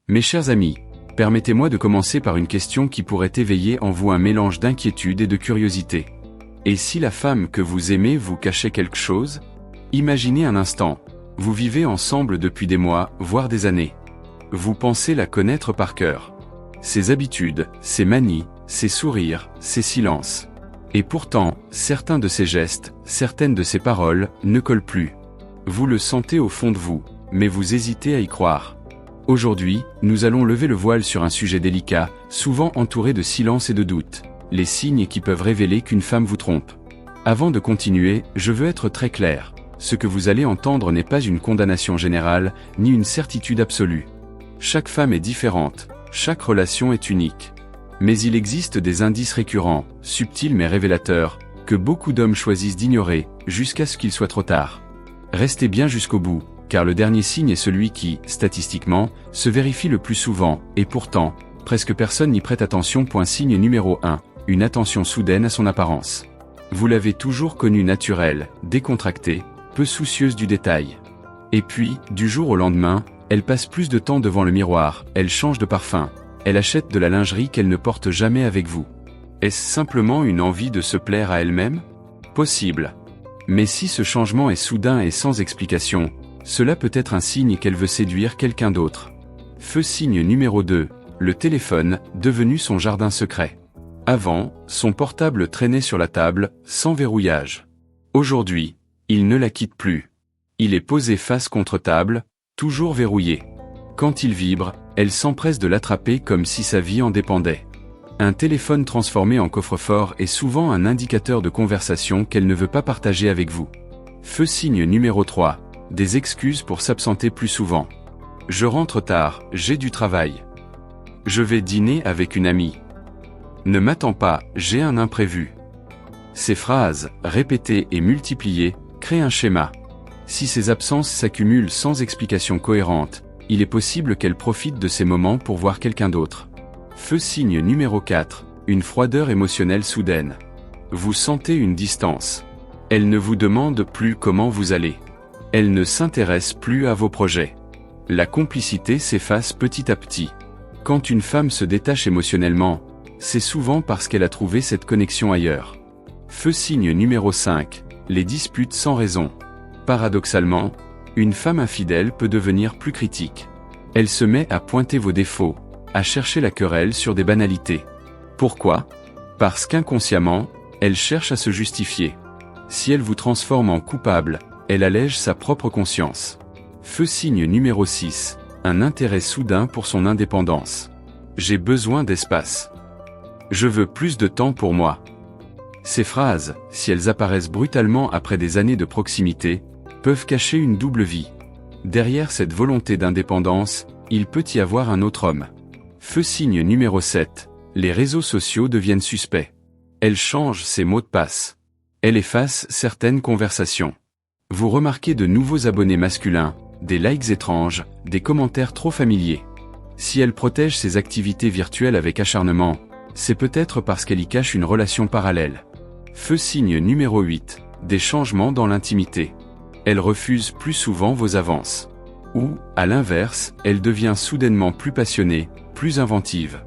Mes chers amis, permettez-moi de commencer par une question qui pourrait éveiller en vous un mélange d'inquiétude et de curiosité. Et si la femme que vous aimez vous cachait quelque chose? Imaginez un instant, vous vivez ensemble depuis des mois, voire des années. Vous pensez la connaître par cœur. Ses habitudes, ses manies, ses sourires, ses silences. Et pourtant, certains de ses gestes, certaines de ses paroles, ne collent plus. Vous le sentez au fond de vous, mais vous hésitez à y croire. Aujourd'hui, nous allons lever le voile sur un sujet délicat, souvent entouré de silence et de doute. Les signes qui peuvent révéler qu'une femme vous trompe. Avant de continuer, je veux être très clair. Ce que vous allez entendre n'est pas une condamnation générale, ni une certitude absolue. Chaque femme est différente, chaque relation est unique. Mais il existe des indices récurrents, subtils mais révélateurs, que beaucoup d'hommes choisissent d'ignorer, jusqu'à ce qu'il soit trop tard. Restez bien jusqu'au bout, car le dernier signe est celui qui, statistiquement, se vérifie le plus souvent, et pourtant, presque personne n'y prête attention. Signe numéro 1. Une attention soudaine à son apparence. Vous l'avez toujours connue naturelle, décontractée, peu soucieuse du détail. Et puis, du jour au lendemain, elle passe plus de temps devant le miroir, elle change de parfum, elle achète de la lingerie qu'elle ne porte jamais avec vous. Est-ce simplement une envie de se plaire à elle-même? Possible. Mais si ce changement est soudain et sans explication, cela peut être un signe qu'elle veut séduire quelqu'un d'autre. Signe numéro 2. Le téléphone, devenu son jardin secret. Avant, son portable traînait sur la table, sans verrouillage. Aujourd'hui, il ne la quitte plus. Il est posé face contre table, toujours verrouillé. Quand il vibre, elle s'empresse de l'attraper comme si sa vie en dépendait. Un téléphone transformé en coffre-fort est souvent un indicateur de conversation qu'elle ne veut pas partager avec vous. Signe numéro 3. Des excuses pour s'absenter plus souvent. Je rentre tard, j'ai du travail. Je vais dîner avec une amie. Ne m'attends pas, j'ai un imprévu. Ces phrases, répétées et multipliées, créent un schéma. Si ces absences s'accumulent sans explication cohérente, il est possible qu'elle profite de ces moments pour voir quelqu'un d'autre. Signe numéro 4. Une froideur émotionnelle soudaine. Vous sentez une distance. Elle ne vous demande plus comment vous allez. Elle ne s'intéresse plus à vos projets. La complicité s'efface petit à petit. Quand une femme se détache émotionnellement, c'est souvent parce qu'elle a trouvé cette connexion ailleurs. Signe numéro 5. Les disputes sans raison. Paradoxalement, une femme infidèle peut devenir plus critique. Elle se met à pointer vos défauts, à chercher la querelle sur des banalités. Pourquoi? Parce qu'inconsciemment, elle cherche à se justifier. Si elle vous transforme en coupable, elle allège sa propre conscience. Signe numéro 6. Un intérêt soudain pour son indépendance. J'ai besoin d'espace. Je veux plus de temps pour moi. Ces phrases, si elles apparaissent brutalement après des années de proximité, peuvent cacher une double vie. Derrière cette volonté d'indépendance, il peut y avoir un autre homme. Signe numéro 7. Les réseaux sociaux deviennent suspects. Elle change ses mots de passe. Elle efface certaines conversations. Vous remarquez de nouveaux abonnés masculins, des likes étranges, des commentaires trop familiers. Si elle protège ses activités virtuelles avec acharnement, c'est peut-être parce qu'elle y cache une relation parallèle. Signe numéro 8. Des changements dans l'intimité. Elle refuse plus souvent vos avances. Ou, à l'inverse, elle devient soudainement plus passionnée, plus inventive.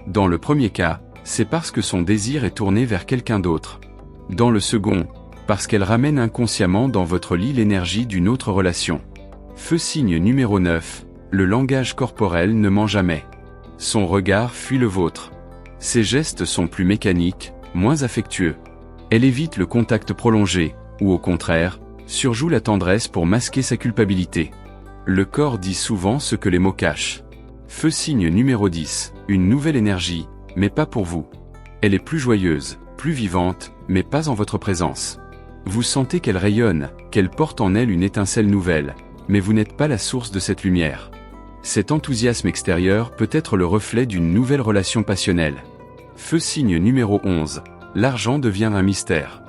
Dans le premier cas, c'est parce que son désir est tourné vers quelqu'un d'autre. Dans le second, parce qu'elle ramène inconsciemment dans votre lit l'énergie d'une autre relation. Signe numéro 9. Le langage corporel ne ment jamais. Son regard fuit le vôtre. Ses gestes sont plus mécaniques, moins affectueux. Elle évite le contact prolongé, ou au contraire, surjoue la tendresse pour masquer sa culpabilité. Le corps dit souvent ce que les mots cachent. Signe numéro 10. Une nouvelle énergie, mais pas pour vous. Elle est plus joyeuse, plus vivante, mais pas en votre présence. Vous sentez qu'elle rayonne, qu'elle porte en elle une étincelle nouvelle, mais vous n'êtes pas la source de cette lumière. Cet enthousiasme extérieur peut être le reflet d'une nouvelle relation passionnelle. Signe numéro 11. L'argent devient un mystère.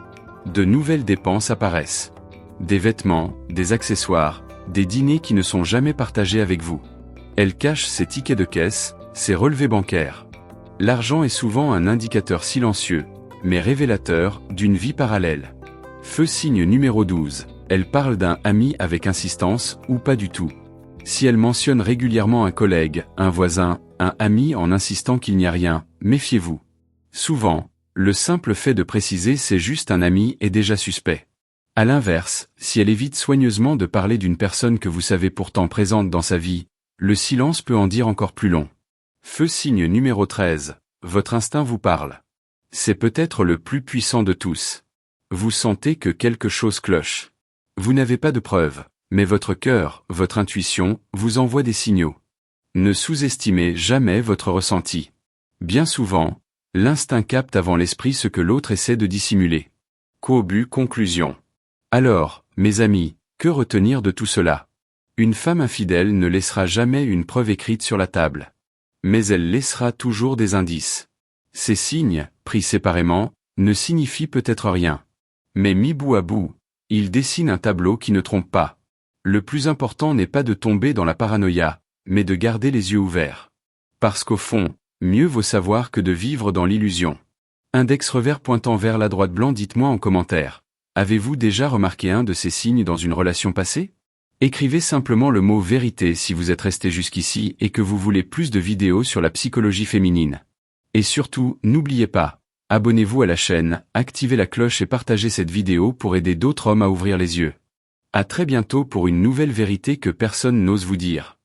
De nouvelles dépenses apparaissent. Des vêtements, des accessoires, des dîners qui ne sont jamais partagés avec vous. Elle cache ses tickets de caisse, ses relevés bancaires. L'argent est souvent un indicateur silencieux, mais révélateur, d'une vie parallèle. Signe numéro 12. Elle parle d'un ami avec insistance, ou pas du tout. Si elle mentionne régulièrement un collègue, un voisin, un ami en insistant qu'il n'y a rien, méfiez-vous. Souvent, le simple fait de préciser c'est juste un ami est déjà suspect. À l'inverse, si elle évite soigneusement de parler d'une personne que vous savez pourtant présente dans sa vie, le silence peut en dire encore plus long. Feu signe numéro 13, votre instinct vous parle. C'est peut-être le plus puissant de tous. Vous sentez que quelque chose cloche. Vous n'avez pas de preuves, mais votre cœur, votre intuition, vous envoie des signaux. Ne sous-estimez jamais votre ressenti. Bien souvent, l'instinct capte avant l'esprit ce que l'autre essaie de dissimuler. Conclusion. Alors, mes amis, que retenir de tout cela? Une femme infidèle ne laissera jamais une preuve écrite sur la table. Mais elle laissera toujours des indices. Ces signes, pris séparément, ne signifient peut-être rien. Mais mis bout à bout, ils dessinent un tableau qui ne trompe pas. Le plus important n'est pas de tomber dans la paranoïa, mais de garder les yeux ouverts. Parce qu'au fond, mieux vaut savoir que de vivre dans l'illusion. Index revers pointant vers la droite blanc, dites-moi en commentaire. Avez-vous déjà remarqué un de ces signes dans une relation passée? Écrivez simplement le mot vérité si vous êtes resté jusqu'ici et que vous voulez plus de vidéos sur la psychologie féminine. Et surtout, n'oubliez pas, abonnez-vous à la chaîne, activez la cloche et partagez cette vidéo pour aider d'autres hommes à ouvrir les yeux. À très bientôt pour une nouvelle vérité que personne n'ose vous dire.